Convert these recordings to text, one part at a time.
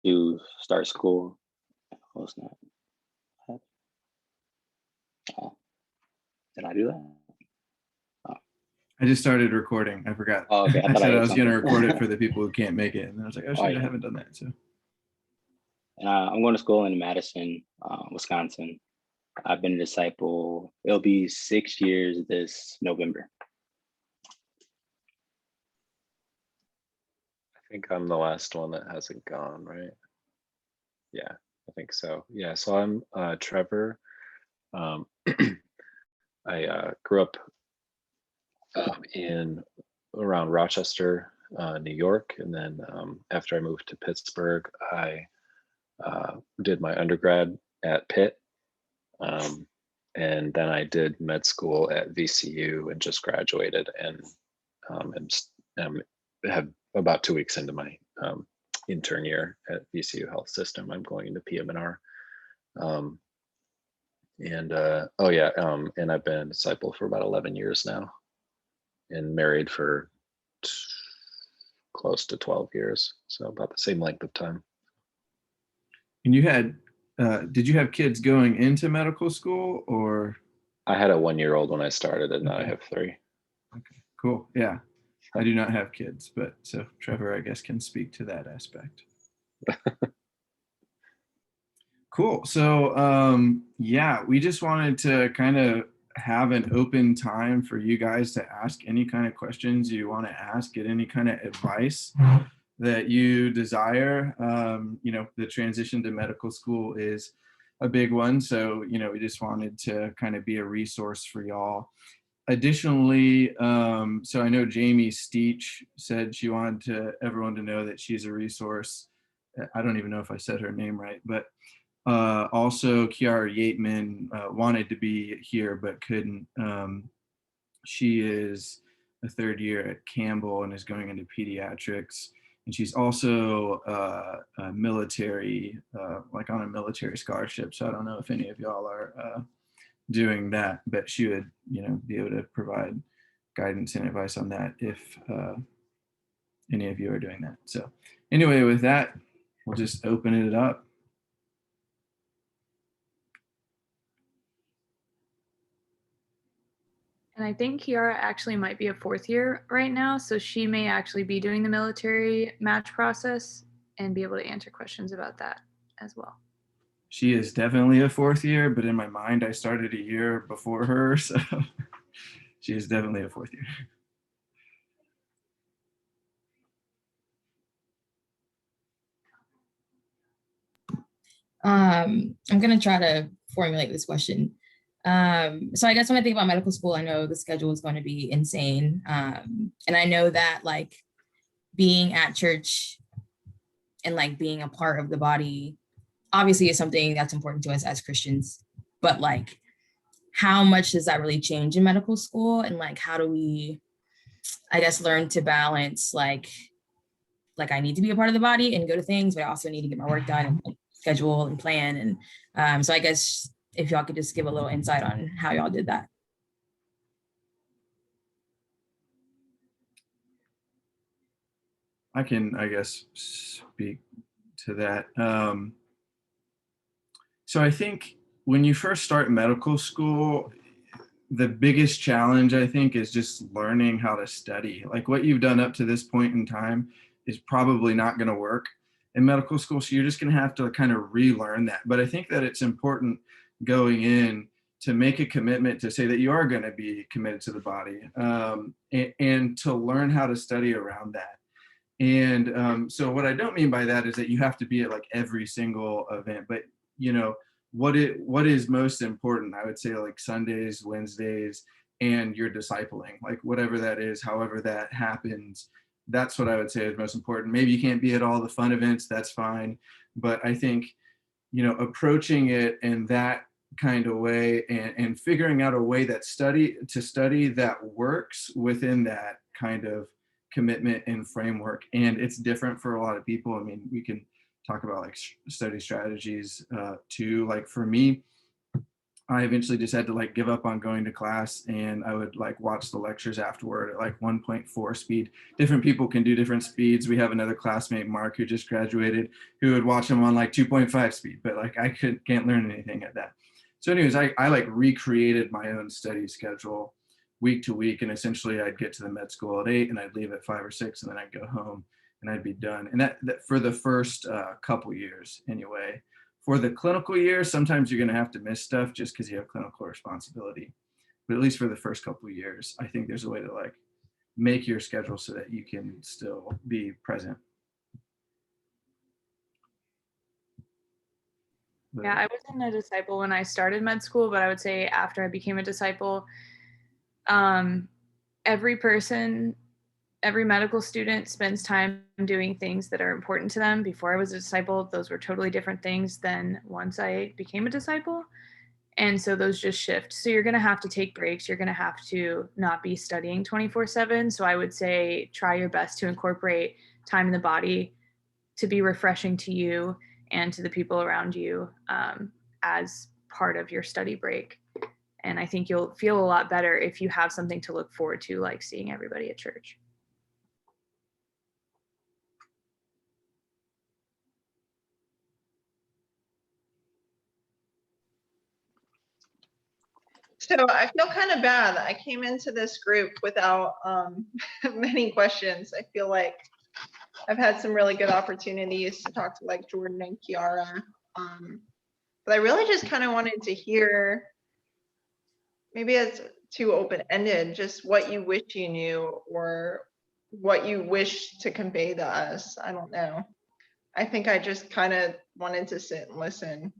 to start school. Oh, it's not. Oh, did I do that? Oh, I just started recording. I forgot. oh, okay. I I thought I said I hit was going to something. record it for the people who can't make it, and then I was like, oh Oh shit, I yeah. haven't done that. So I'm going to school in Madison, Wisconsin. I've been a disciple. It'll be 6 years this November. I think I'm the last one that hasn't gone, right? Yeah, I think so. Yeah, so I'm Trevor. Um, I grew up in around Rochester, New York, and then after I moved to Pittsburgh, I did my undergrad at Pitt, and then I did med school at VCU and just graduated, and have about 2 weeks into my intern year at VCU Health System. I'm going into PM&R. And I've been a disciple for about 11 years now, and married for close to 12 years, so about the same length of time. and you had did you have kids going into medical school, or? I had a 1-year-old when I started, and now I Okay. have 3. Okay, cool. Yeah, I do not have kids, but so Trevor, I guess, can speak to that aspect. Cool. So yeah, we just wanted to kind of have an open time for you guys to ask any kind of questions you want to ask, get any kind of advice that you desire. The transition to medical school is a big one. So, we just wanted to kind of be a resource for y'all. Additionally, so I know Jamie Steech said she wanted everyone to know that she's a resource. I don't even know if I said her name right, but also Kiara Yateman wanted to be here but couldn't. She is a third year at Campbell and is going into pediatrics. And she's also a military, like on a military scholarship. So I don't know if any of y'all are doing that, but she would, be able to provide guidance and advice on that if any of you are doing that. So anyway, with that, we'll just open it up. And I think Kiara actually might be a 4th year right now, so she may actually be doing the military match process and be able to answer questions about that as well. She is definitely a 4th year, but in my mind, I started a year before her, so she is definitely a 4th year. I'm going to try to formulate this question. So I guess when I think about medical school, I know the schedule is going to be insane. And I know that like being at church and like being a part of the body obviously is something that's important to us as Christians, but like how much does that really change in medical school? And like, how do we, I guess, learn to balance like I need to be a part of the body and go to things, but I also need to get my work done and like, schedule and plan. And so I guess if y'all could just give a little insight on how y'all did that. I can, I guess, speak to that. So I think when you first start medical school, the biggest challenge, I think, is just learning how to study. Like what you've done up to this point in time is probably not going to work in medical school. So you're just going to have to kind of relearn that. But I think that it's important going in to make a commitment to say that you are going to be committed to the body, and to learn how to study around that. And so what I don't mean by that is that you have to be at like every single event, but what is most important, I would say, like Sundays, Wednesdays, and your discipling, like whatever that is, however that happens, that's what I would say is most important. Maybe you can't be at all the fun events, that's fine. But I think, approaching it in that kind of way, and figuring out a way that study that works within that kind of commitment and framework. And it's different for a lot of people. I mean, we can talk about like study strategies too. Like for me, I eventually just had to like give up on going to class, and I would like watch the lectures afterward at like 1.4 speed. Different people can do different speeds. We have another classmate, Mark, who just graduated, who would watch them on like 2.5 speed, but like I can't learn anything at that. So anyways, I like recreated my own study schedule week to week, and essentially I'd get to the med school at 8 and I'd leave at 5 or 6, and then I'd go home and I'd be done. And that for the first couple years anyway. For the clinical year, sometimes you're going to have to miss stuff just because you have clinical responsibility. But at least for the first couple of years, I think there's a way to like make your schedule so that you can still be present. But, Yeah, I wasn't a disciple when I started med school, but I would say after I became a disciple, every person, every medical student spends time doing things that are important to them. Before I was a disciple, those were totally different things than once I became a disciple. And so those just shift. So you're going to have to take breaks. You're going to have to not be studying 24/7. So I would say try your best to incorporate time in the body to be refreshing to you and to the people around you as part of your study break. And I think you'll feel a lot better if you have something to look forward to, like seeing everybody at church. So I feel kind of bad. I came into this group without many questions. I feel like I've had some really good opportunities to talk to like Jordan and Kiara. But I really just kind of wanted to hear, maybe it's too open-ended, just what you wish you knew or what you wish to convey to us. I don't know. I think I just kind of wanted to sit and listen.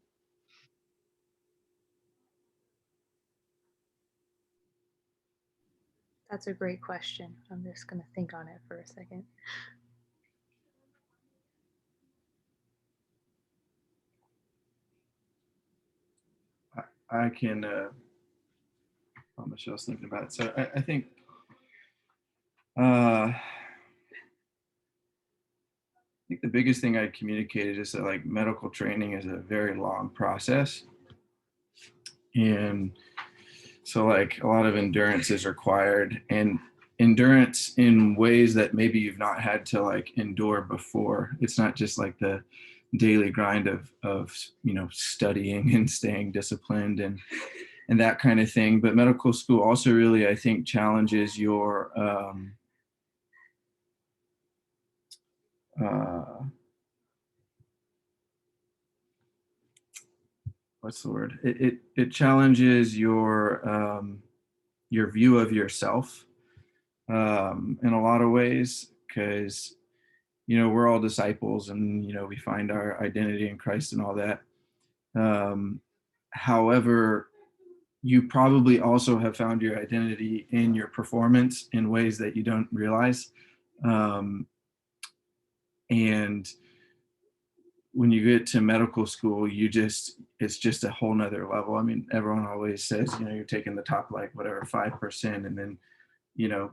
That's a great question. I'm just going to think on it for a second. I can, while Michelle's thinking about it. So I think, I think the biggest thing I communicated is that like medical training is a very long process. And so like a lot of endurance is required, and endurance in ways that maybe you've not had to like endure before. It's not just like the daily grind of you know, studying and staying disciplined and that kind of thing. But medical school also really, I think, challenges your what's the word? It challenges your view of yourself in a lot of ways, because you know, we're all disciples, and you know, we find our identity in Christ and all that. However, you probably also have found your identity in your performance in ways that you don't realize. And when you get to medical school, it's just a whole nother level. I mean, everyone always says, you know, you're taking the top, like whatever, 5%, and then, you know,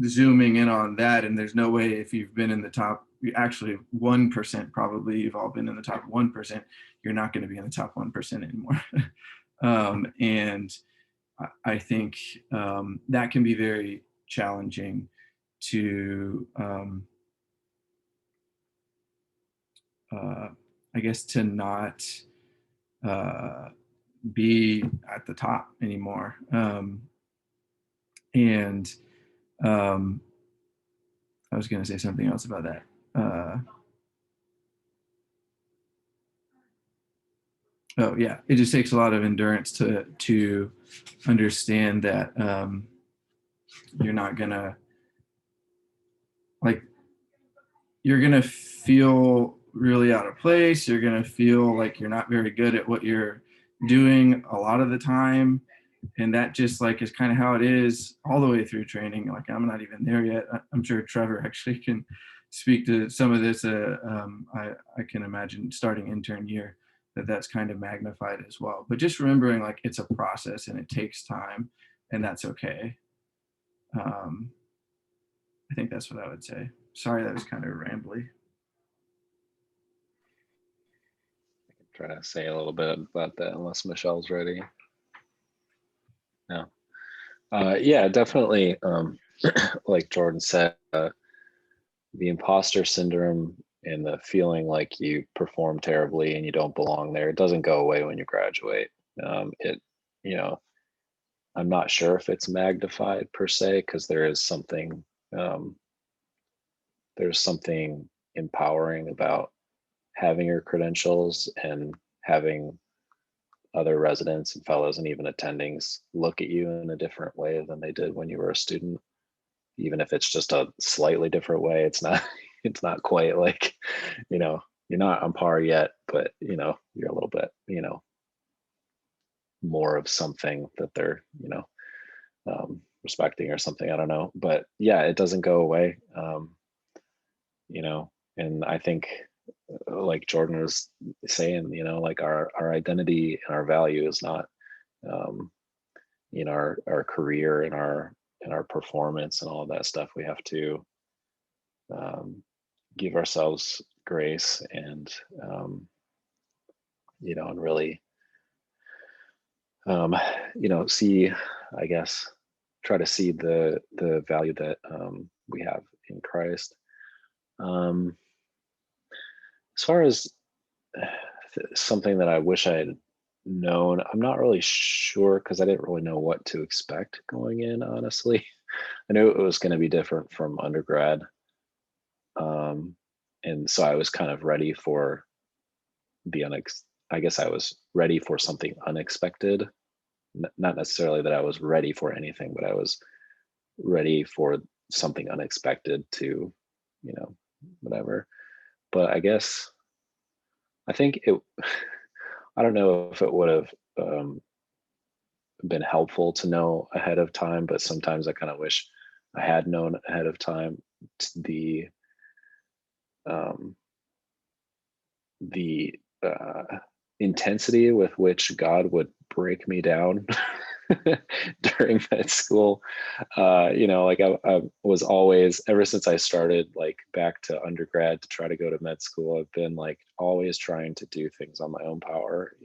zooming in on that. And there's no way, if you've been in the top, actually 1%, probably you've all been in the top 1%, you're not going to be in the top 1% anymore. And I think that can be very challenging to, I guess, to not be at the top anymore. And I was going to say something else about that. Oh yeah, it just takes a lot of endurance to understand that you're not gonna, like, you're gonna feel really out of place. You're gonna feel like you're not very good at what you're doing a lot of the time, and that just like is kind of how it is all the way through training. Like, I'm not even there yet. I'm sure Trevor actually can speak to some of this. I can imagine starting intern year that's kind of magnified as well. But just remembering, like, it's a process and it takes time, and that's okay. I think that's what I would say. Sorry, that was kind of rambly. I can try to say a little bit about that unless Michelle's ready. Yeah, definitely. Like Jordan said, the imposter syndrome and the feeling like you perform terribly and you don't belong there, it doesn't go away when you graduate. It, you know, I'm not sure if it's magnified per se, because um, there's something empowering about having your credentials and having other residents and fellows and even attendings look at you in a different way than they did when you were a student. Even if it's just a slightly different way, it's not it's not quite like, you're not on par yet, but you're a little bit, more of something that they're, respecting or something. I don't know. But yeah, it doesn't go away. And I think like Jordan was saying, like our identity and our value is not um, our career and our performance and all of that stuff. We have to give ourselves grace and and really see, I guess, try to see the value that we have in Christ. As far as something that I wish I had known, I'm not really sure because I didn't really know what to expect going in, honestly. I knew it was going to be different from undergrad. And so I was kind of ready for I guess I was ready for something unexpected. Not necessarily that I was ready for anything, but I was ready for something unexpected to, whatever. But I think I don't know if it would have been helpful to know ahead of time, but sometimes I kind of wish I had known ahead of time um, the intensity with which God would break me down during med school. Like I was always, ever since I started like back to undergrad to try to go to med school, I've been like always trying to do things on my own power,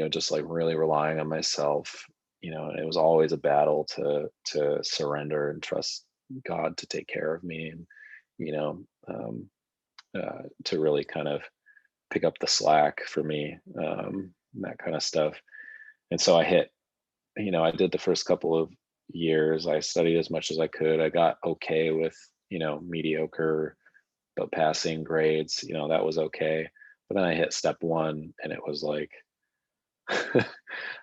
just like really relying on myself, and it was always a battle to surrender and trust God to take care of me, and you know to really kind of pick up the slack for me, that kind of stuff. And so I did the first couple of years, I studied as much as I could. I got okay with, mediocre but passing grades, that was okay. But then I hit step one and it was like,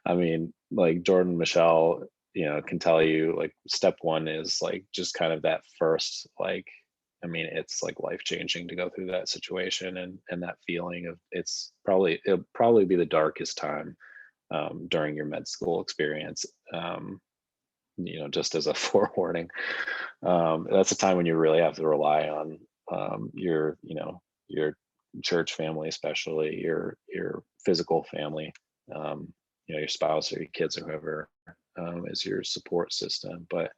I mean, like Jordan Michelle, can tell you like step one is like just kind of that first, like, I mean, it's like life changing to go through that situation and that feeling of it'll probably be the darkest time during your med school experience. Just as a forewarning, that's a time when you really have to rely on your church family, especially your physical family, your spouse or your kids or whoever is your support system. But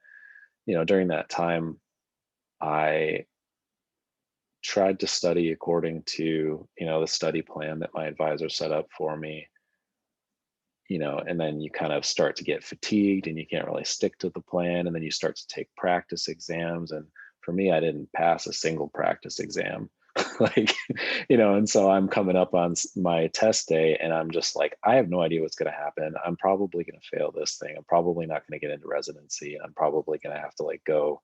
during that time, I tried to study according to the study plan that my advisor set up for me, and then you kind of start to get fatigued and you can't really stick to the plan, and then you start to take practice exams. And for me, I didn't pass a single practice exam. Like, and so I'm coming up on my test day and I'm just like, I have no idea what's going to happen. I'm probably going to fail this thing. I'm probably not going to get into residency. I'm probably going to have to like go,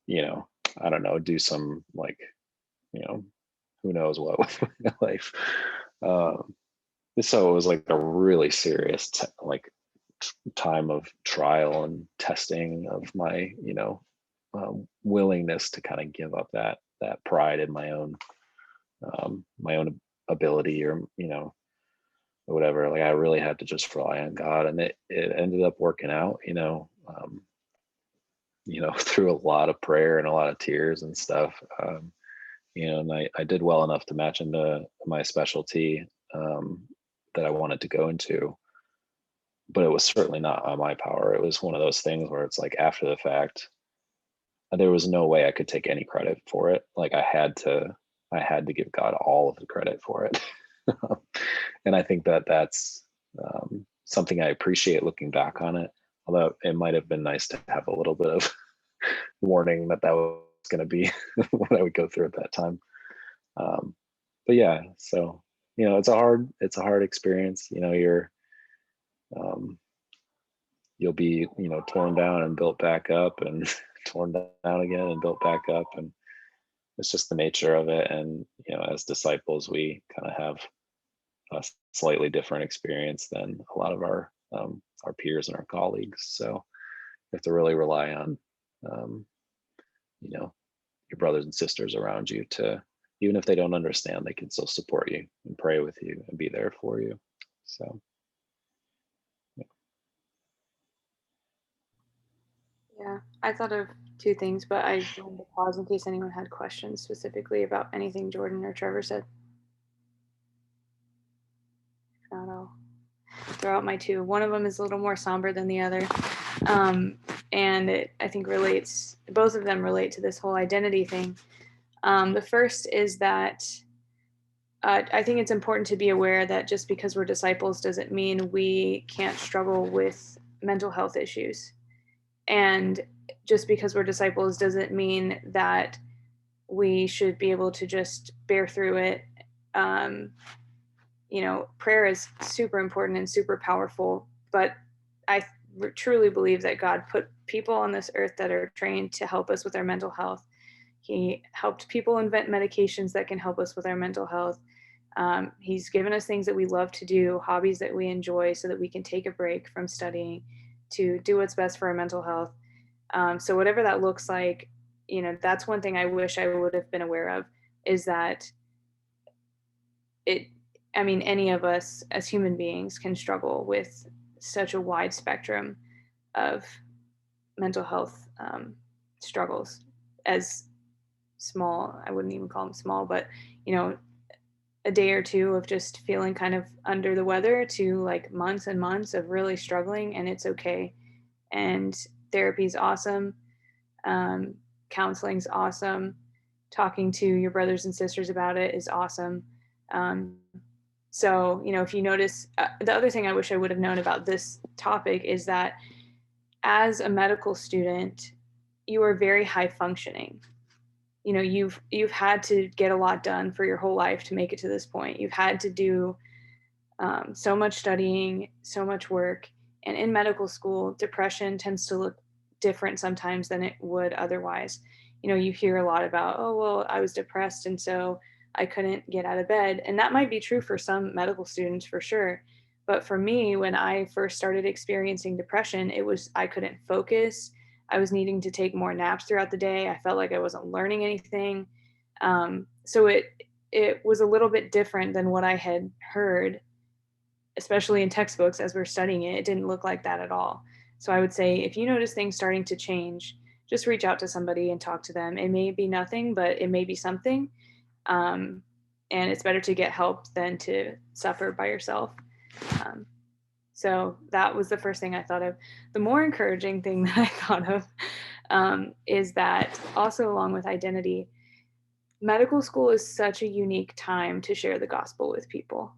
I don't know, do some like, who knows what with my life. So it was like a really serious time of trial and testing of my willingness to kind of give up that pride in my own ability, or or whatever. Like I really had to just rely on God, and it ended up working out, through a lot of prayer and a lot of tears and stuff. And I did well enough to match into my specialty that I wanted to go into, but it was certainly not on my power. It was one of those things where it's like after the fact, there was no way I could take any credit for it. Like I had to give God all of the credit for it. And I think that's something I appreciate looking back on it. Although it might have been nice to have a little bit of warning that that was going to be what I would go through at that time. But yeah, so it's a hard experience. You'll be torn down and built back up, and torn down again and built back up, and it's just the nature of it. And as disciples, we kind of have a slightly different experience than a lot of our peers and our colleagues. So you have to really rely on your brothers and sisters around you to, even if they don't understand, they can still support you and pray with you and be there for you. So Yeah, I thought of two things, but I wanted to pause in case anyone had questions specifically about anything Jordan or Trevor said. If not, I'll throw out my two. One of them is a little more somber than the other. And I think both of them relate to this whole identity thing. The first is that I think it's important to be aware that just because we're disciples doesn't mean we can't struggle with mental health issues. And just because we're disciples doesn't mean that we should be able to just bear through it. Prayer is super important and super powerful, but I truly believe that God put people on this earth that are trained to help us with our mental health. He helped people invent medications that can help us with our mental health. He's given us things that we love to do, hobbies that we enjoy, so that we can take a break from studying to do what's best for our mental health. So whatever that looks like, that's one thing I wish I would have been aware of, is that any of us as human beings can struggle with such a wide spectrum of mental health struggles. As small, I wouldn't even call them small, but a day or two of just feeling kind of under the weather to like months and months of really struggling, and it's okay. And therapy's awesome. Counseling's awesome. Talking to your brothers and sisters about it is awesome. So, if you notice, the other thing I wish I would have known about this topic is that as a medical student, you are very high functioning. You've had to get a lot done for your whole life to make it to this point. You've had to do so much studying, so much work. And in medical school, depression tends to look different sometimes than it would otherwise. You hear a lot about, oh, well, I was depressed and so I couldn't get out of bed. And that might be true for some medical students for sure. But for me, when I first started experiencing depression, I couldn't focus. I was needing to take more naps throughout the day. I felt like I wasn't learning anything. So it was a little bit different than what I had heard, especially in textbooks as we're studying it. It didn't look like that at all. So I would say if you notice things starting to change, just reach out to somebody and talk to them. It may be nothing, but it may be something. And it's better to get help than to suffer by yourself. So that was the first thing I thought of. The more encouraging thing that I thought of is that also, along with identity, medical school is such a unique time to share the gospel with people.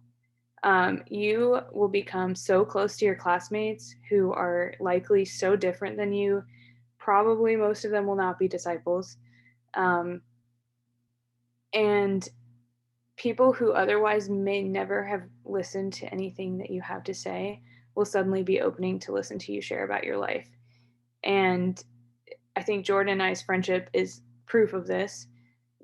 You will become so close to your classmates who are likely so different than you. Probably most of them will not be disciples. And people who otherwise may never have listened to anything that you have to say will suddenly be opening to listen to you share about your life. And I think Jordan and I's friendship is proof of this,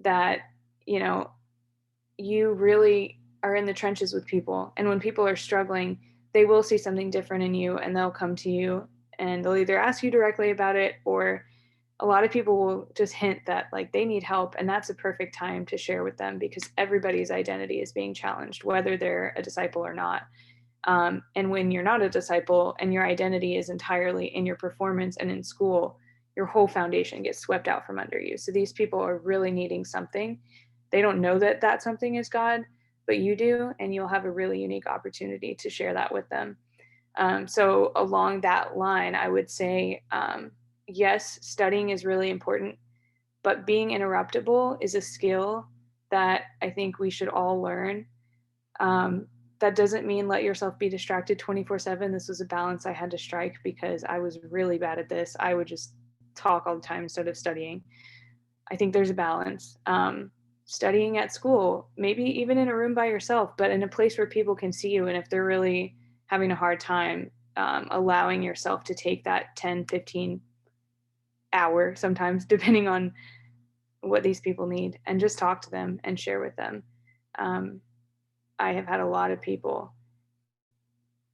that, you really are in the trenches with people. And when people are struggling, they will see something different in you and they'll come to you and they'll either ask you directly about it, or a lot of people will just hint that like they need help, and that's a perfect time to share with them because everybody's identity is being challenged, whether they're a disciple or not. And when you're not a disciple and your identity is entirely in your performance and in school, your whole foundation gets swept out from under you. So these people are really needing something. They don't know that that something is God, but you do, and you'll have a really unique opportunity to share that with them. So along that line, I would say, yes, studying is really important, but being interruptible is a skill that I think we should all learn. that doesn't mean let yourself be distracted 24/7. This was a balance I had to strike because I was really bad at this. I would just talk all the time instead of studying. I think there's a balance. Studying at school, maybe even in a room by yourself, but in a place where people can see you. And if they're really having a hard time, allowing yourself to take that 10, 15 hour, sometimes depending on what these people need, and just talk to them and share with them. I have had a lot of people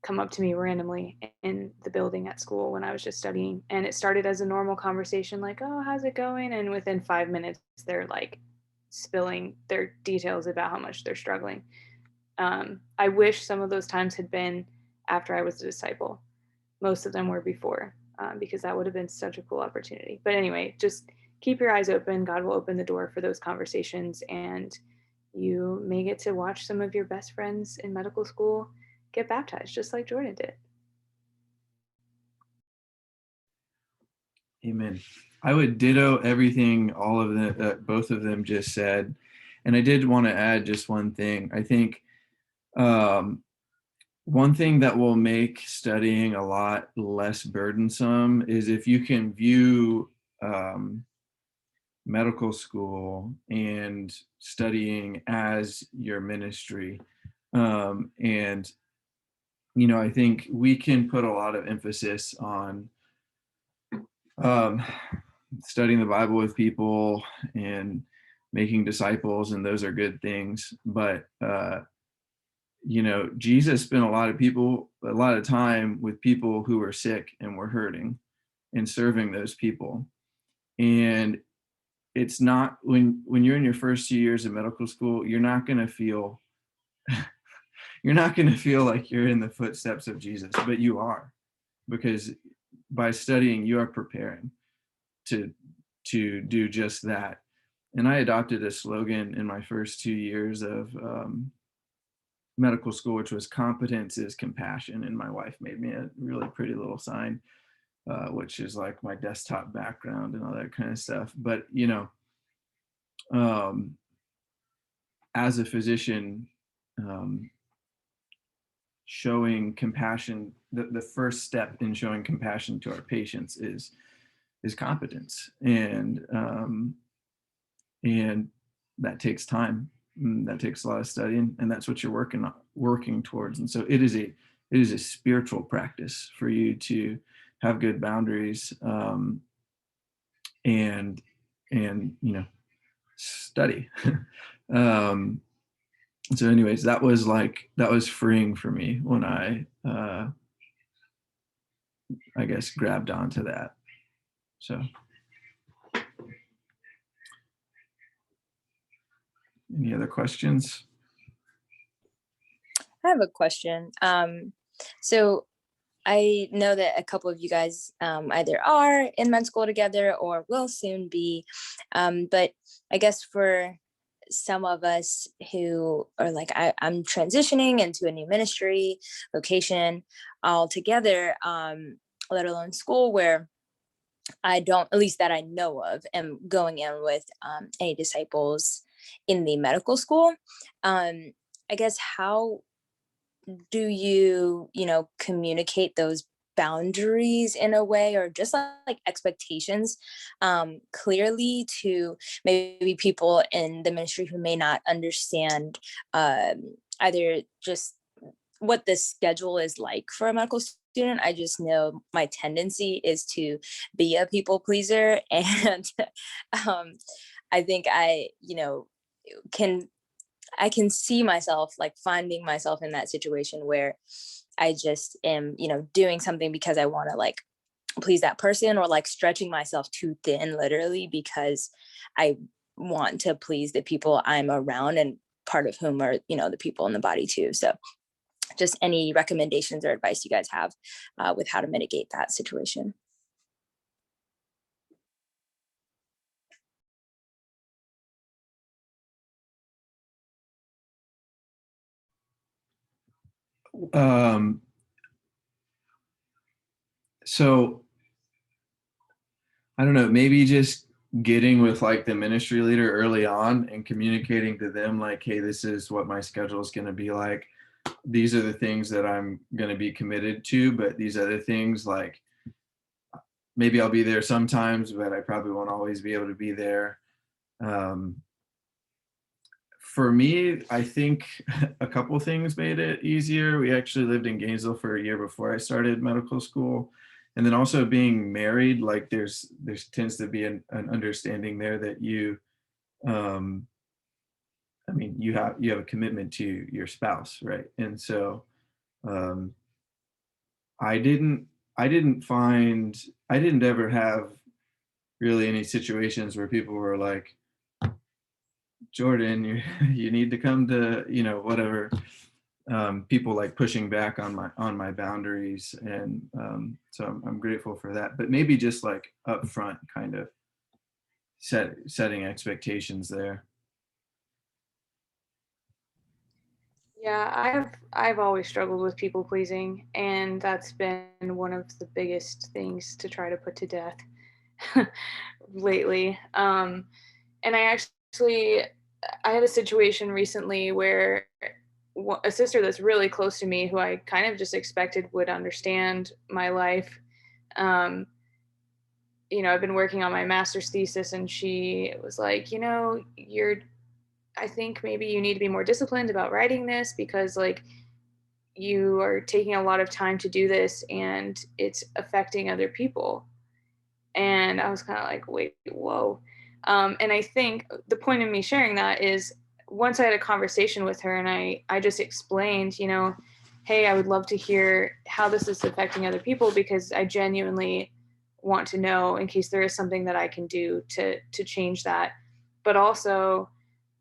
come up to me randomly in the building at school when I was just studying. And it started as a normal conversation, like, oh, how's it going? And within 5 minutes, they're like spilling their details about how much they're struggling. I wish some of those times had been after I was a disciple. Most of them were before, because that would have been such a cool opportunity. But anyway, just keep your eyes open. God will open the door for those conversations, and you may get to watch some of your best friends in medical school get baptized, just like Jordan did. Amen. I would ditto everything all of them, both of them just said. And I did want to add just one thing. I think one thing that will make studying a lot less burdensome is if you can view medical school and studying as your ministry. And, you know, I think we can put a lot of emphasis on studying the Bible with people and making disciples, and those are good things. But you know, Jesus spent a lot of time with people who were sick and were hurting, and serving those people. And it's not, when you're in your first 2 years of medical school, you're not going to feel like you're in the footsteps of Jesus, but you are, because by studying, you are preparing to do just that. And I adopted a slogan in my first 2 years of medical school, which was competence is compassion. And my wife made me a really pretty little sign, which is like my desktop background and all that kind of stuff. But, you know, as a physician, showing compassion, the first step in showing compassion to our patients is competence. And that takes time. That takes a lot of studying, and that's what you're working towards. And so it is a spiritual practice for you to have good boundaries, and you know, study. So anyways, that was freeing for me when I guess grabbed onto that. So any other questions? I have a question. So I know that a couple of you guys either are in med school together or will soon be. But I guess for some of us who are like, I'm transitioning into a new ministry location altogether, let alone school, where I don't, at least that I know of, am going in with any disciples in the medical school. I guess, how do you communicate those boundaries in a way, or just like expectations clearly to maybe people in the ministry who may not understand either just what the schedule is like for a medical student? I just know my tendency is to be a people pleaser, and I think I can see myself like finding myself in that situation where I just am, doing something because I want to like please that person, or like stretching myself too thin, literally, because I want to please the people I'm around, and part of whom are, the people in the body too. So just any recommendations or advice you guys have with how to mitigate that situation? So I don't know, maybe just getting with like the ministry leader early on and communicating to them like, hey, this is what my schedule is going to be like. these are the things that I'm going to be committed to, but these other things, like maybe I'll be there sometimes, but I probably won't always be able to be there. For me, I think a couple things made it easier. We actually lived in Gainesville for a year before I started medical school. And then also being married, like there's tends to be an understanding there that you, I mean, you have a commitment to your spouse, right? And so I didn't ever have really any situations where people were like, Jordan, you need to come to, you know, whatever. People like pushing back on my boundaries, and so I'm grateful for that. But maybe just like upfront, kind of setting expectations there. Yeah, I've always struggled with people pleasing, and that's been one of the biggest things to try to put to death lately. And I had a situation recently where a sister that's really close to me, who I kind of just expected would understand my life. You know, I've been working on my master's thesis, and she was like, you know, I think maybe you need to be more disciplined about writing this, because like you are taking a lot of time to do this and it's affecting other people. And I was kind of like, wait, whoa. And I think the point of me sharing that is, once I had a conversation with her and I just explained, you know, hey, I would love to hear how this is affecting other people, because I genuinely want to know in case there is something that I can do to change that. But also,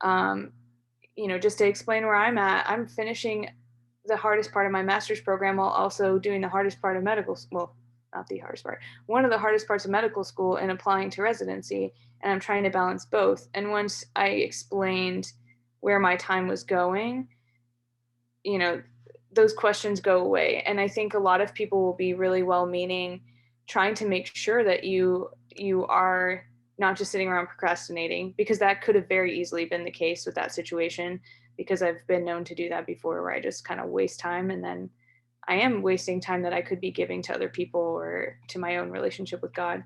you know, just to explain where I'm at, I'm finishing the hardest part of my master's program while also doing the hardest part of medical school. Well, not the hardest part, one of the hardest parts of medical school, and applying to residency. And I'm trying to balance both. And once I explained where my time was going, you know, those questions go away. And I think a lot of people will be really well-meaning, trying to make sure that you are not just sitting around procrastinating, because that could have very easily been the case with that situation, because I've been known to do that before, where I just kind of waste time, and then I am wasting time that I could be giving to other people or to my own relationship with God.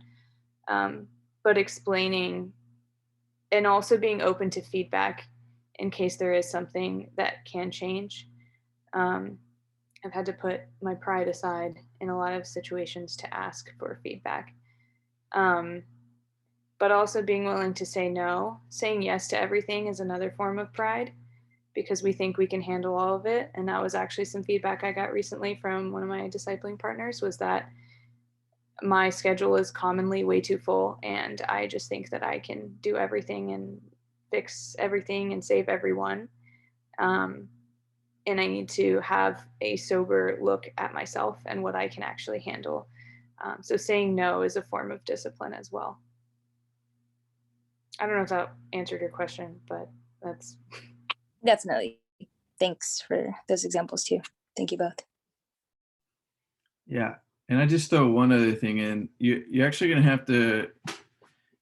But explaining and also being open to feedback in case there is something that can change. I've had to put my pride aside in a lot of situations to ask for feedback. But also being willing to say no. Saying yes to everything is another form of pride, because we think we can handle all of it. And that was actually some feedback I got recently from one of my discipling partners, was that my schedule is commonly way too full, and I just think that I can do everything and fix everything and save everyone. And I need to have a sober look at myself and what I can actually handle. So saying no is a form of discipline as well. I don't know if that answered your question, but that's Definitely. Thanks for those examples too. Thank you both. Yeah, and I just throw one other thing in. You're actually gonna have to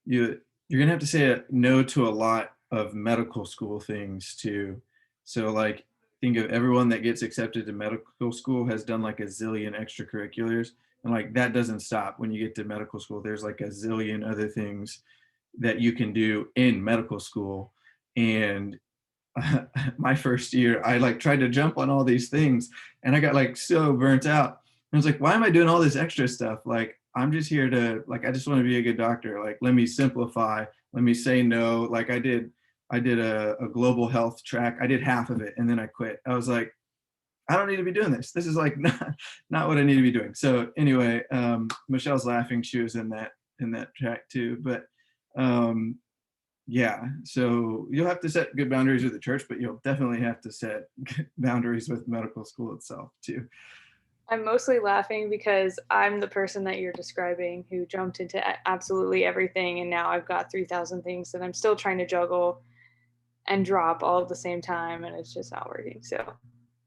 you're gonna have to say no to a lot of medical school things too. So like, think of everyone that gets accepted to medical school has done like a zillion extracurriculars, and like that doesn't stop when you get to medical school. There's like a zillion other things that you can do in medical school. And my first year, I like tried to jump on all these things, and I got like so burnt out. I was like, why am I doing all this extra stuff? Like, I'm just here to, like, I just want to be a good doctor. Like, let me simplify, let me say no. Like I did a global health track. I did half of it and then I quit. I was like, I don't need to be doing this. This is like not what I need to be doing. So anyway, Michelle's laughing. She was in that track too. But yeah, so you'll have to set good boundaries with the church, but you'll definitely have to set boundaries with medical school itself too. I'm mostly laughing because I'm the person that you're describing, who jumped into absolutely everything, and now I've got 3,000 things that I'm still trying to juggle and drop all at the same time, and it's just not working. So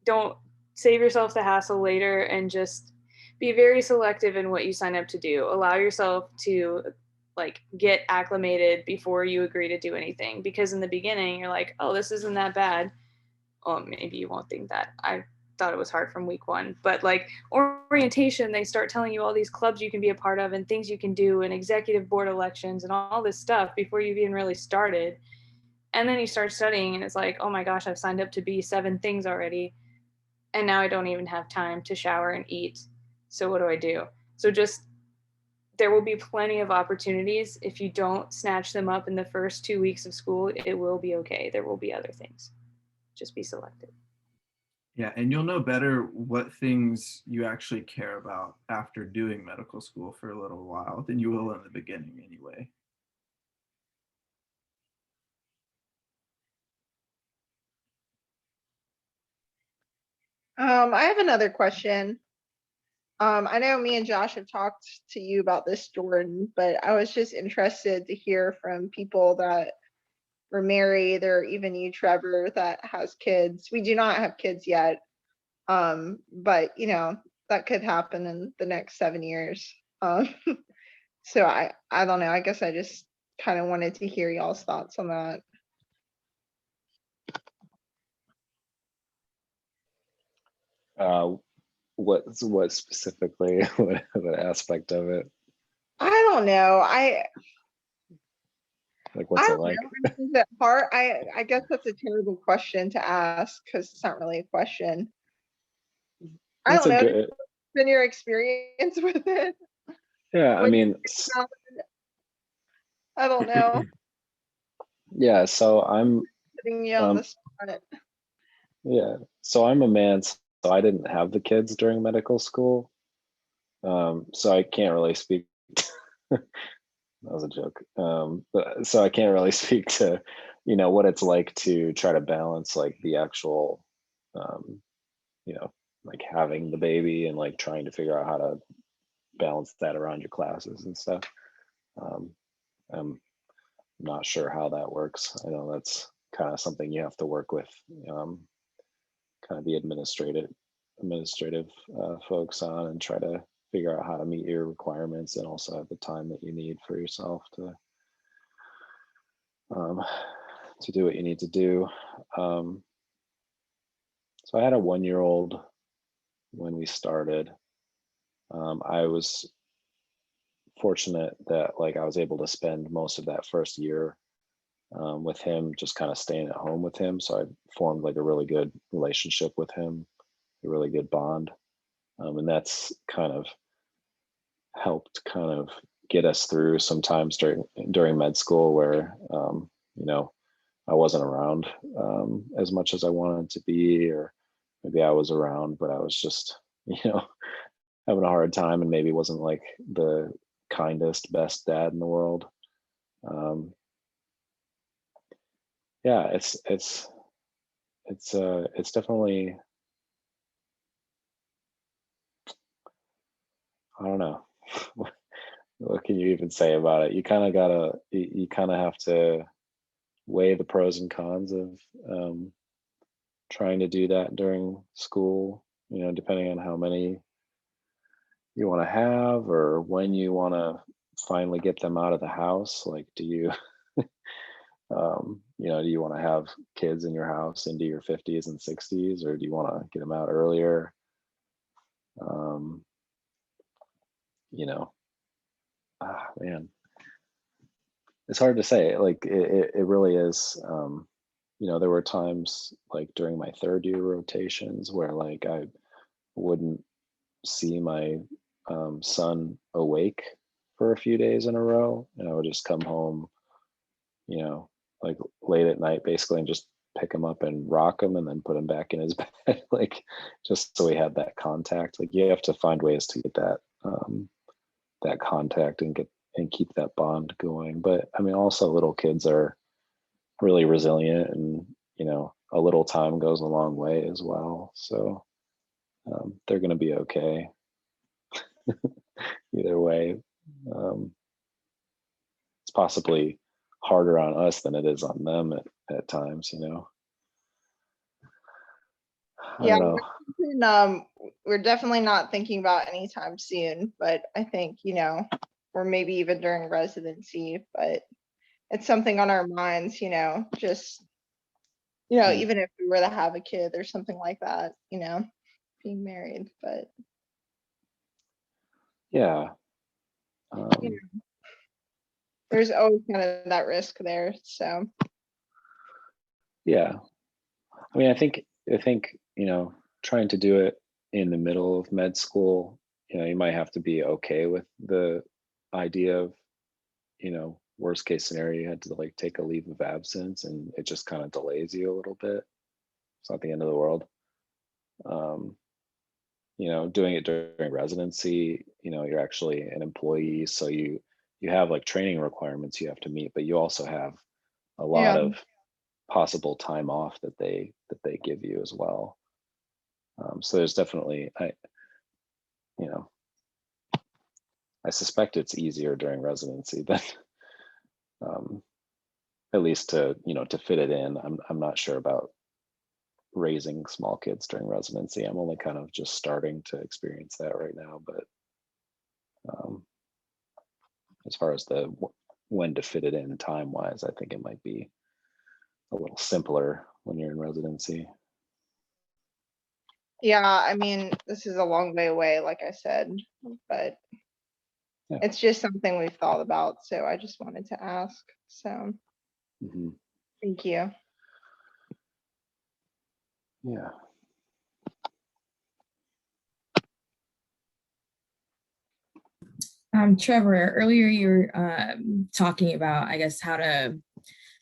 don't save yourself the hassle later, and just be very selective in what you sign up to do. Allow yourself to like get acclimated before you agree to do anything, because in the beginning you're like, oh, this isn't that bad. Well, maybe you won't think that. thought it was hard from week 1. But like orientation, they start telling you all these clubs you can be a part of and things you can do and executive board elections and all this stuff before you've even really started. And then you start studying and it's like, oh my gosh, I've signed up to be 7 things already. And now I don't even have time to shower and eat. So what do I do? So just, there will be plenty of opportunities. If you don't snatch them up in the first 2 weeks of school, it will be okay. There will be other things. Just be selective. Yeah, and you'll know better what things you actually care about after doing medical school for a little while than you will in the beginning anyway. I have another question. I know me and Josh have talked to you about this, Jordan, but I was just interested to hear from people that were married, or even you, Trevor, that has kids. We do not have kids yet. But you know, that could happen in the next 7 years. So I don't know. I guess I just kind of wanted to hear y'all's thoughts on that. What specifically? What aspect of it? I don't know. Like, what's I it don't like? know. Is it hard? I guess that's a terrible question to ask because it's not really a question. I That's don't a know. good. Been your experience with it? Yeah, I What do you mean, think about it? I don't know. yeah. So I'm Putting you on the spot. yeah. So I'm a man, so I didn't have the kids during medical school. So I can't really speak. That was a joke. But so I can't really speak to, what it's like to try to balance like the actual, you know, like having the baby and like trying to figure out how to balance that around your classes and stuff. I'm not sure how that works. I know that's kind of something you have to work with, kind of the administrative folks on, and try to figure out how to meet your requirements and also have the time that you need for yourself to do what you need to do. So I had a 1-year-old when we started. I was fortunate that like I was able to spend most of that first year with him, just kind of staying at home with him. So I formed like a really good relationship with him, a really good bond. And that's kind of helped kind of get us through sometimes during med school where, I wasn't around as much as I wanted to be, or maybe I was around, but I was just, having a hard time and maybe wasn't like the kindest, best dad in the world. Yeah, it's definitely, I don't know. What can you even say about it? You kind of have to weigh the pros and cons of trying to do that during school, depending on how many you want to have or when you want to finally get them out of the house. Like, do you, do you want to have kids in your house into your 50s and 60s, or do you want to get them out earlier? Man, it's hard to say. Like, it really is. There were times like during my third year rotations where like I wouldn't see my son awake for a few days in a row, and I would just come home, like late at night basically, and just pick him up and rock him and then put him back in his bed, like just so we had that contact. Like, you have to find ways to get that contact and keep that bond going. But I mean, also little kids are really resilient, and a little time goes a long way as well. So they're going to be okay either way. It's possibly harder on us than it is on them at times. I Yeah, don't know. we're definitely not thinking about anytime soon, but I think, or maybe even during residency, but it's something on our minds, just, even if we were to have a kid or something like that. being married, but Yeah. you know, there's always kind of that risk there. So Yeah. I mean, I think, trying to do it in the middle of med school, you might have to be okay with the idea of, worst case scenario, you had to like take a leave of absence and it just kind of delays you a little bit. It's not the end of the world. Um, doing it during residency, you're actually an employee, so you have like training requirements you have to meet, but you also have a lot yeah, of possible time off that they give you as well. So there's definitely you know I suspect it's easier during residency than um, at least to fit it in. I'm not sure about raising small kids during residency. I'm only kind of just starting to experience that right now, but um, as far as when to fit it in time wise, I think it might be a little simpler when you're in residency. yeah. I mean, this is a long way away, like I said, but Yeah. it's just something we've thought about. So I just wanted to ask. So Mhm. thank you. Yeah. Trevor, earlier you were talking about, I guess, how to,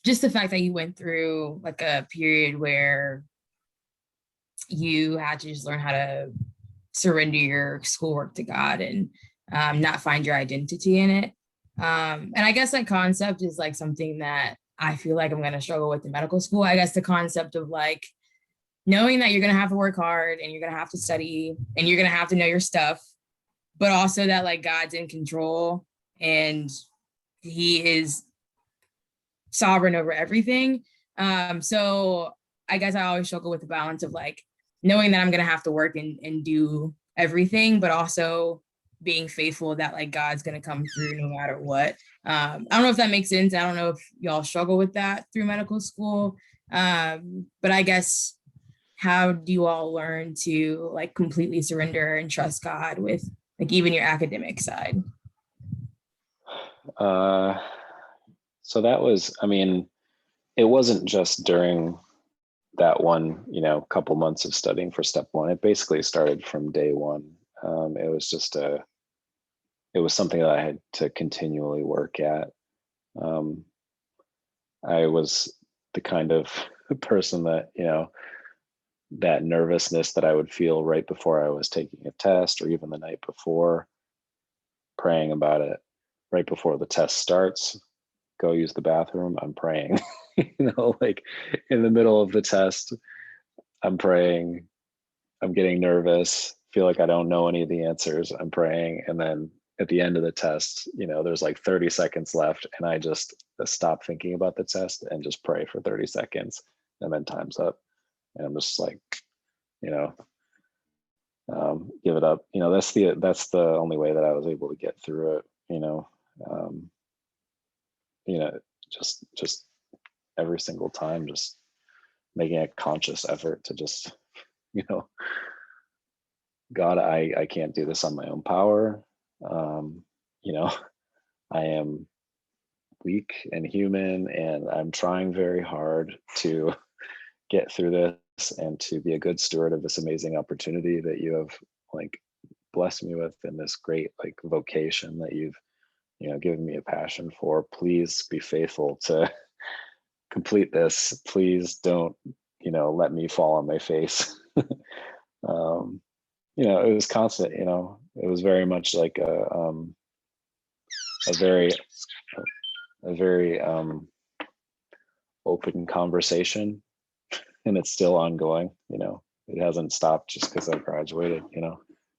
just the fact that you went through like a period where you had to just learn how to surrender your schoolwork to God and not find your identity in it. And I guess that concept is like something that I feel like I'm going to struggle with in medical school. I guess the concept of like knowing that you're going to have to work hard and you're going to have to study and you're going to have to know your stuff, but also that like God's in control and he is sovereign over everything. So I guess I always struggle with the balance of like knowing that I'm gonna have to work and do everything, but also being faithful that like God's gonna come through no matter what. I don't know if that makes sense. I don't know if y'all struggle with that through medical school. But I guess how do you all learn to like completely surrender and trust God with like even your academic side? So that was, I mean, it wasn't just during that one, couple months of studying for step one. It basically started from day one. It was just it was something that I had to continually work at. I was the kind of person that, that nervousness that I would feel right before I was taking a test or even the night before, praying about it right before the test starts. Go use the bathroom, I'm praying. Like in the middle of the test, I'm praying. I'm getting nervous, feel like I don't know any of the answers, I'm praying. And then at the end of the test, there's like 30 seconds left and I just stop thinking about the test and just pray for 30 seconds and then time's up. And I'm just like, you know, give it up. That's the only way that I was able to get through it, um, you know, just every single time, just making a conscious effort to just, you know, God, I can't do this on my own power. You know, I am weak and human, and I'm trying very hard to get through this and to be a good steward of this amazing opportunity that you have like blessed me with in this great like vocation that you've given me a passion for. Please be faithful to complete this. Please don't let me fall on my face. It was constant. It was very much like a very open conversation, and it's still ongoing. It hasn't stopped just because I graduated.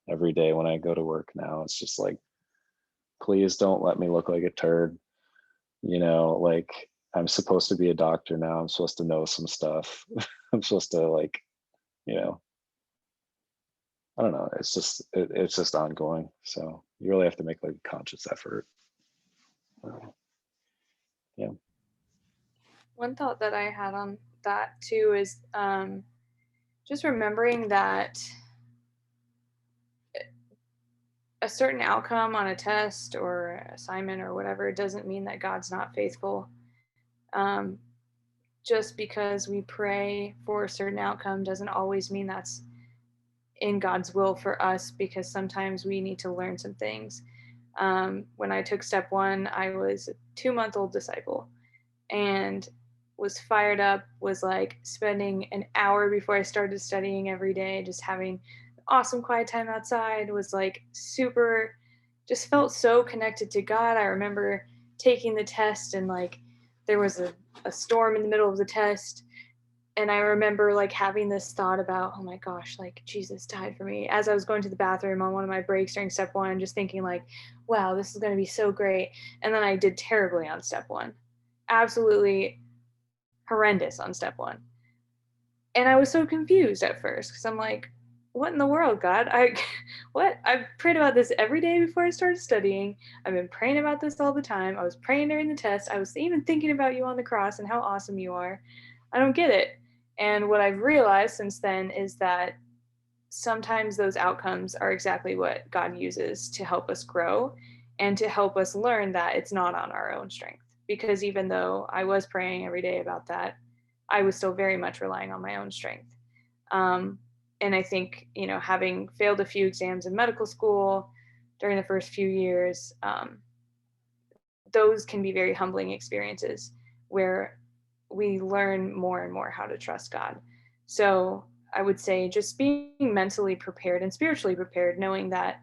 Every day when I go to work now, it's just like, please don't let me look like a turd. Like, I'm supposed to be a doctor now. I'm supposed to know some stuff. I'm supposed to I don't know. It's just ongoing. So you really have to make like a conscious effort. Yeah. One thought that I had on that too is just remembering that a certain outcome on a test or assignment or whatever doesn't mean that God's not faithful. Um, just because we pray for a certain outcome doesn't always mean that's in God's will for us, because sometimes we need to learn some things. When I took step 1, I was a 2-month-old disciple and was fired up, was like spending an hour before I started studying every day, just having awesome quiet time outside, was like super, just felt so connected to God. I remember taking the test and like there was a storm in the middle of the test. And I remember like having this thought about, oh my gosh, like Jesus died for me, as I was going to the bathroom on one of my breaks during step 1, just thinking like, wow, this is going to be so great. And then I did terribly on step 1, absolutely horrendous on step 1. And I was so confused at first because I'm like, what in the world, God? What? I've prayed about this every day before I started studying. I've been praying about this all the time. I was praying during the test. I was even thinking about you on the cross and how awesome you are. I don't get it. And what I've realized since then is that sometimes those outcomes are exactly what God uses to help us grow and to help us learn that it's not on our own strength. Because even though I was praying every day about that, I was still very much relying on my own strength. And I think, you know, having failed a few exams in medical school during the first few years, those can be very humbling experiences where we learn more and more how to trust God. So I would say just being mentally prepared and spiritually prepared, knowing that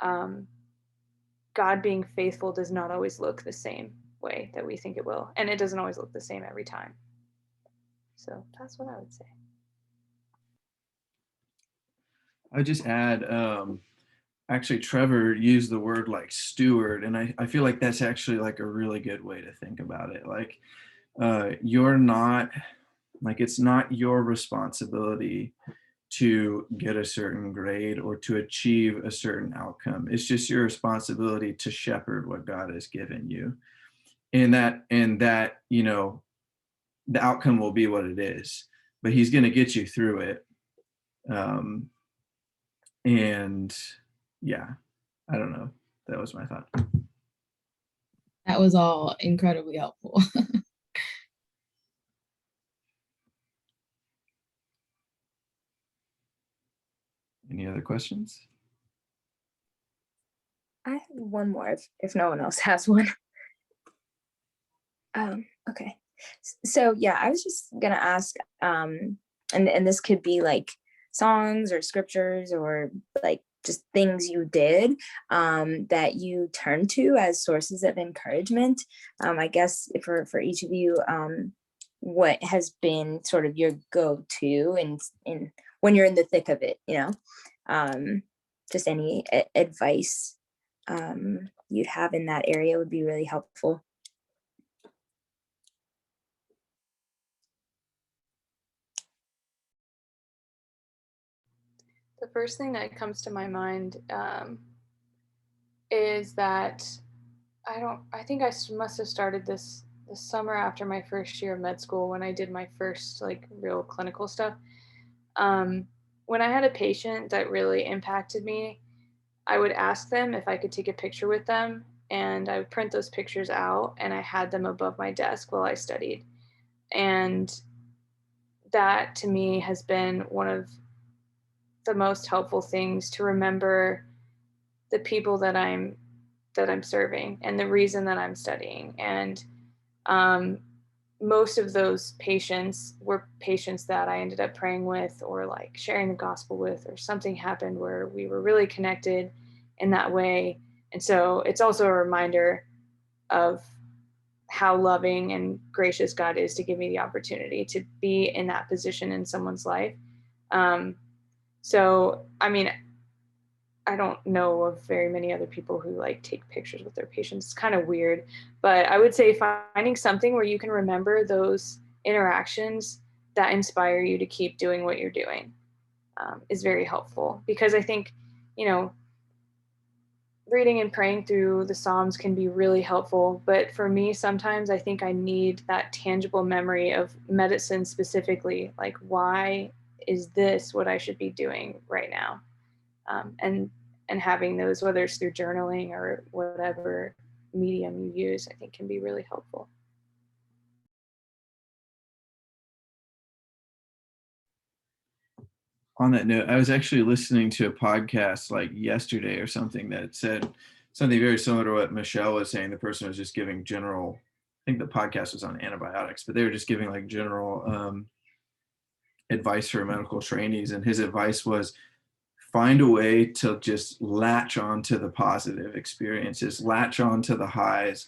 God being faithful does not always look the same way that we think it will. And it doesn't always look the same every time. So that's what I would say. I would just add, actually Trevor used the word like steward, and I feel like that's actually like a really good way to think about it. Like you're not, like it's not your responsibility to get a certain grade or to achieve a certain outcome. It's just your responsibility to shepherd what God has given you. And that, you know, the outcome will be what it is, but he's going to get you through it. And yeah, I don't know. That was my thought. That was all incredibly helpful. Any other questions? I have one more if no one else has one. Okay. So yeah, I was just gonna ask, and this could be like songs or scriptures or like just things you did that you turn to as sources of encouragement. I guess for each of you, what has been sort of your go-to in when you're in the thick of it, you know, just any advice you'd have in that area would be really helpful. The first thing that comes to my mind is that I think I must have started this the summer after my first year of med school, when I did my first like real clinical stuff. When I had a patient that really impacted me, I would ask them if I could take a picture with them, and I would print those pictures out and I had them above my desk while I studied. And that to me has been one of the most helpful things to remember the people that I'm serving and the reason that I'm studying. And most of those patients were patients that I ended up praying with or like sharing the gospel with, or something happened where we were really connected in that way. And so it's also a reminder of how loving and gracious God is to give me the opportunity to be in that position in someone's life. So, I mean, I don't know of very many other people who like take pictures with their patients. It's kind of weird, but I would say finding something where you can remember those interactions that inspire you to keep doing what you're doing is very helpful. Because I think, you know, reading and praying through the Psalms can be really helpful, but for me, sometimes I think I need that tangible memory of medicine specifically, like why is this what I should be doing right now? and having those, whether it's through journaling or whatever medium you use, I think can be really helpful. On that note, I was actually listening to a podcast like yesterday or something that said something very similar to what Michelle was saying. The person was just giving general, I think the podcast was on antibiotics, but they were just giving like general advice for medical trainees. And his advice was find a way to just latch onto the positive experiences, latch onto the highs,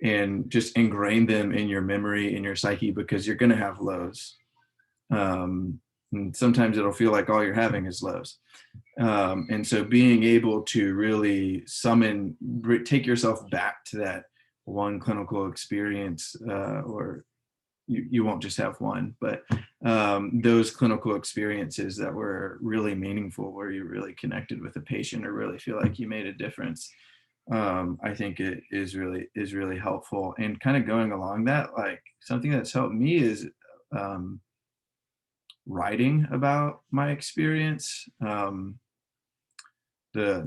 and just ingrain them in your memory, in your psyche, because you're going to have lows. And sometimes it'll feel like all you're having is lows. And so being able to really take yourself back to that one clinical experience, or you won't just have one, but those clinical experiences that were really meaningful, where you really connected with the patient or really feel like you made a difference. I think it is really helpful. And kind of going along that, like something that's helped me is writing about my experience, the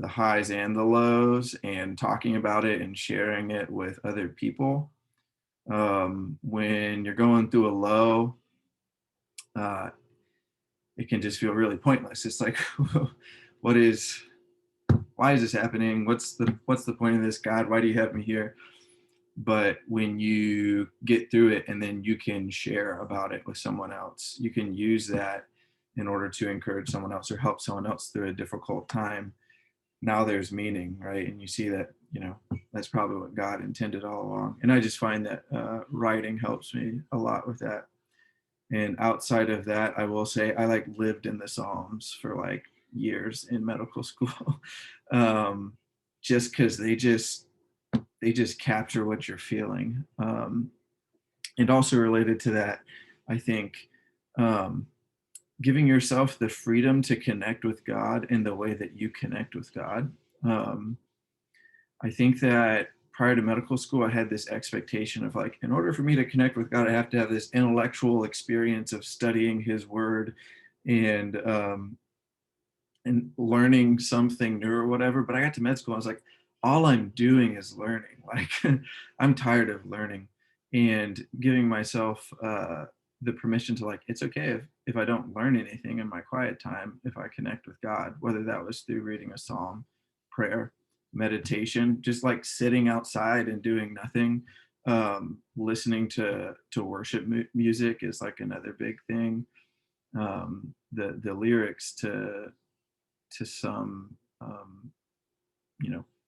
highs and the lows, and talking about it and sharing it with other people. When you're going through a low, it can just feel really pointless. It's like, why is this happening? What's the point of this, God? Why do you have me here? But when you get through it and then you can share about it with someone else, you can use that in order to encourage someone else or help someone else through a difficult time. Now there's meaning, right? And you see that, that's probably what God intended all along. And I just find that writing helps me a lot with that. And outside of that, I will say I lived in the Psalms for years in medical school, just because they just capture what you're feeling. And also related to that, I think giving yourself the freedom to connect with God in the way that you connect with God. I think that prior to medical school, I had this expectation of in order for me to connect with God, I have to have this intellectual experience of studying his word and learning something new or whatever. But I got to med school, I was like, all I'm doing is learning. I'm tired of learning, and giving myself the permission to it's okay if I don't learn anything in my quiet time, if I connect with God, whether that was through reading a psalm, prayer, meditation, just sitting outside and doing nothing. Listening to worship music is another big thing. The lyrics to some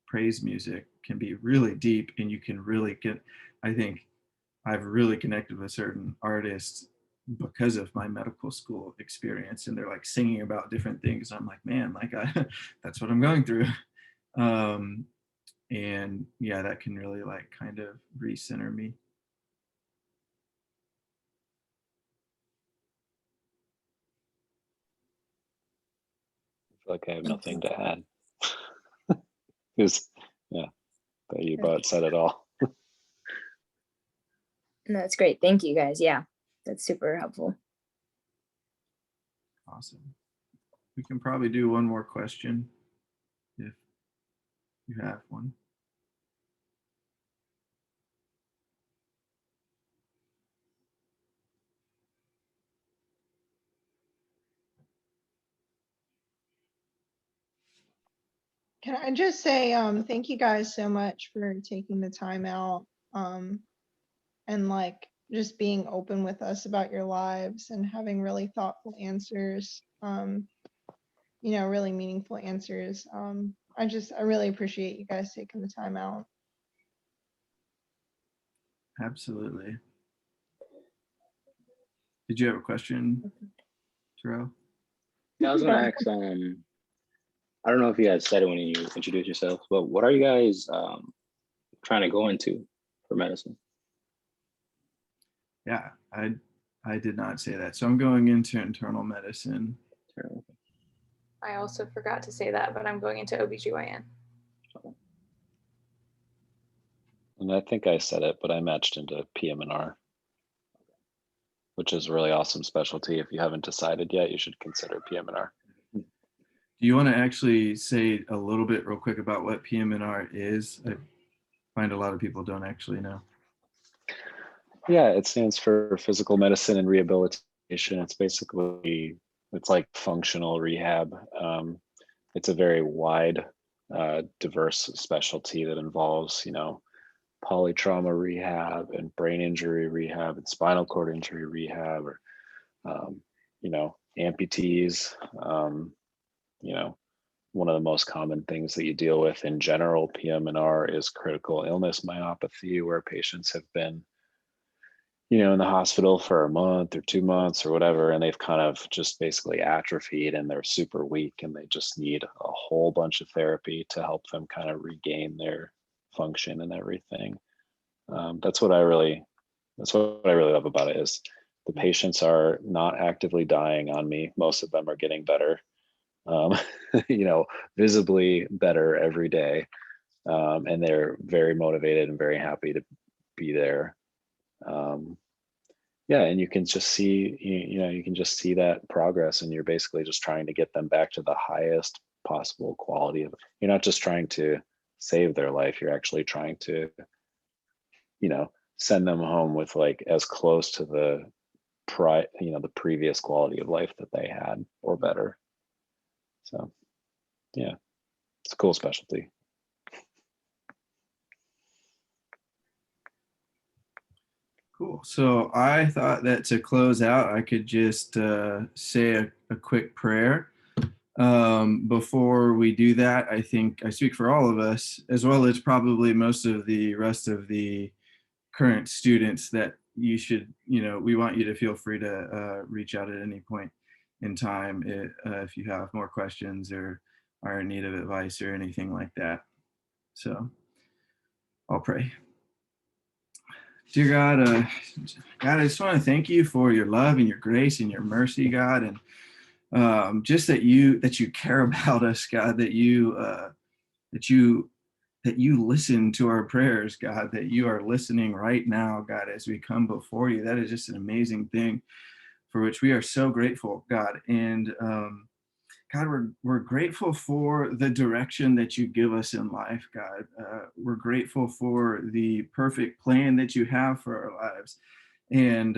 praise music can be really deep, and you can really get, I think I've really connected with certain artists because of my medical school experience, and they're singing about different things. I'm like, man, that's what I'm going through. And yeah, that can really kind of recenter me. I feel like I have nothing to add. Because but you both said it all. No, that's great. Thank you guys. Yeah, that's super helpful. Awesome. We can probably do one more question if you have one. Can I just say, thank you guys so much for taking the time out, and just being open with us about your lives and having really thoughtful answers, really meaningful answers. I really appreciate you guys taking the time out. Absolutely. Did you have a question, Terrell? Yeah, I was gonna ask, I don't know if you guys said it when you introduced yourself, but what are you guys trying to go into for medicine? Yeah, I did not say that. So I'm going into internal medicine. I also forgot to say that, but I'm going into OBGYN. And I think I said it, but I matched into PM&R, which is a really awesome specialty. If you haven't decided yet, you should consider PM&R. Do you want to actually say a little bit real quick about what PM&R is? I find a lot of people don't actually know. Yeah, it stands for physical medicine and rehabilitation. It's like functional rehab. It's a very wide, diverse specialty that involves, polytrauma rehab and brain injury rehab and spinal cord injury rehab, or, amputees. You know, One of the most common things that you deal with in general PM&R is critical illness myopathy, where patients have been in the hospital for a month or 2 months or whatever, and they've kind of just basically atrophied and they're super weak and they just need a whole bunch of therapy to help them kind of regain their function and everything. That's what I really love about it, is the patients are not actively dying on me. Most of them are getting better, um, visibly better every day. And they're very motivated and very happy to be there. Yeah, and you can just see, you can just see that progress, and you're basically just trying to get them back to the highest possible quality of. You're not just trying to save their life. You're actually trying to, send them home with like as close to the the previous quality of life that they had or better. So, yeah, it's a cool specialty. Cool. So I thought that to close out, I could just say a quick prayer. Before we do that, I think I speak for all of us, as well as probably most of the rest of the current students, that you should, we want you to feel free to reach out at any point in time if you have more questions or are in need of advice or anything like that. So I'll pray. Dear God, God, I just want to thank you for your love and your grace and your mercy, God, and just that you care about us, God, that you listen to our prayers, God, that you are listening right now, God, as we come before you. That is just an amazing thing, for which we are so grateful, God. And God, we're grateful for the direction that you give us in life, God. We're grateful for the perfect plan that you have for our lives. And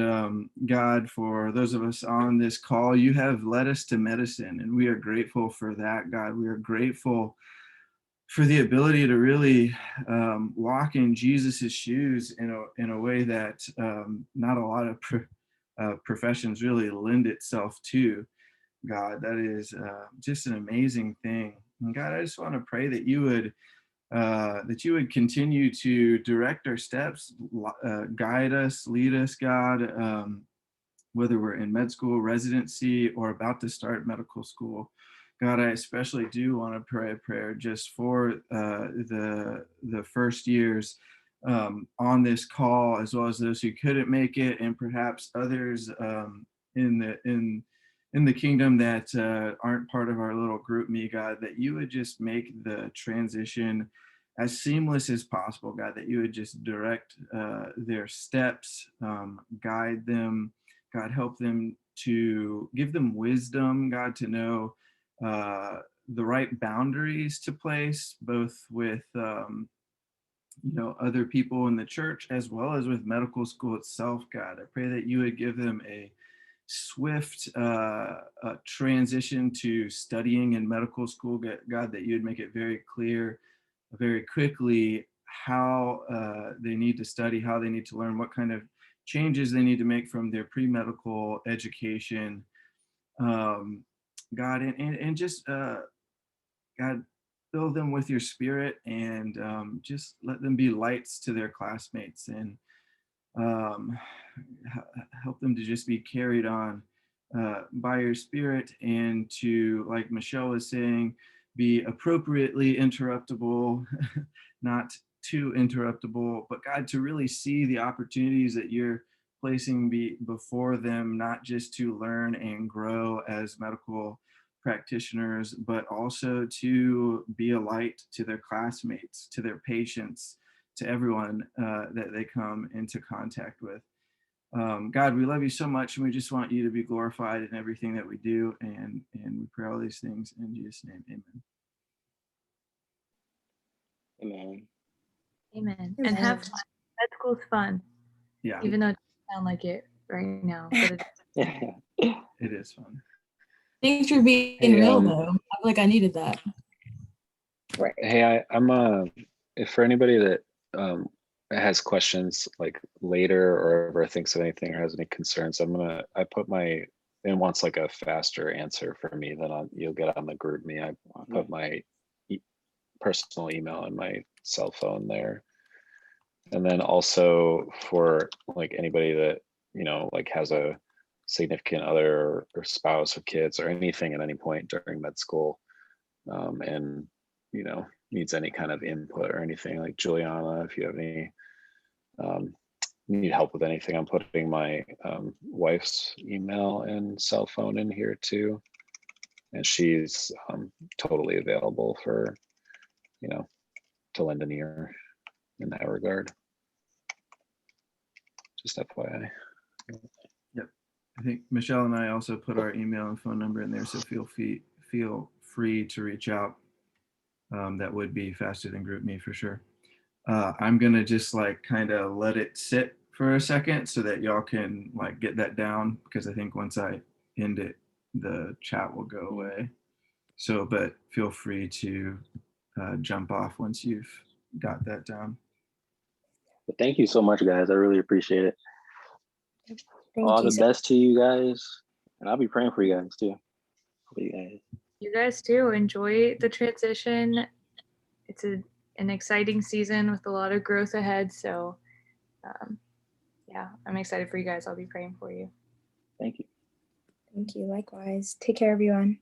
God, for those of us on this call, you have led us to medicine, and we are grateful for that, God. We are grateful for the ability to really walk in Jesus's shoes in a way that not a lot of professions really lend itself to. God, that is just an amazing thing. And God, I just want to pray that you would continue to direct our steps, guide us, lead us, God, whether we're in med school, residency, or about to start medical school. God, I especially do want to pray a prayer just for the first years on this call, as well as those who couldn't make it, and perhaps others in the kingdom that aren't part of our little group me, God, that you would just make the transition as seamless as possible, God, that you would just direct their steps, guide them, God, help them to give them wisdom, God, to know the right boundaries to place, both with other people in the church as well as with medical school itself, God. I pray that you would give them a swift transition to studying in medical school, God, that you would make it very clear very quickly how they need to study, how they need to learn, what kind of changes they need to make from their pre-medical education, God, and just God, fill them with your spirit, and just let them be lights to their classmates, and help them to just be carried on by your spirit, and to, like Michelle was saying, be appropriately interruptible, not too interruptible, but God, to really see the opportunities that you're placing before them, not just to learn and grow as medical practitioners, but also to be a light to their classmates, to their patients, to everyone that they come into contact with. God, we love you so much, and we just want you to be glorified in everything that we do, and we pray all these things in Jesus' name. Amen. Amen. Amen. And have fun. Med school's fun, Yeah, even though it doesn't sound like it right now. But it is fun. Thanks for being Hey, real though. I feel like I needed that. Right. Hey, I'm if for anybody that has questions like later or ever thinks of anything or has any concerns, I put my and wants like a faster answer for me than you'll get on the group me. I put my personal email and my cell phone there. And then also for like anybody that, you know, like has a significant other or spouse or kids or anything at any point during med school, and, you know, needs any kind of input or anything, like Juliana, if you have any, need help with anything, I'm putting my wife's email and cell phone in here too. And she's totally available for, you know, to lend an ear in that regard. Just FYI. Yep. I think Michelle and I also put our email and phone number in there, so feel free to reach out. That would be faster than GroupMe for sure. I'm gonna just like kind of let it sit for a second so that y'all can like get that down, because I think once I end it, the chat will go away. So, but feel free to jump off once you've got that down. But thank you so much, guys. I really appreciate it. Thank All you. the best to you guys. And I'll be praying for you guys too. For you guys. you guys too enjoy the transition. It's an exciting season with a lot of growth ahead. So yeah, I'm excited for you guys. I'll be praying for you. Thank you. Thank you. Likewise. Take care, everyone.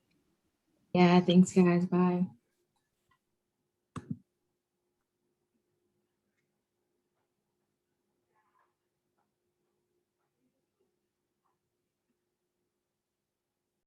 Yeah, thanks guys. Bye.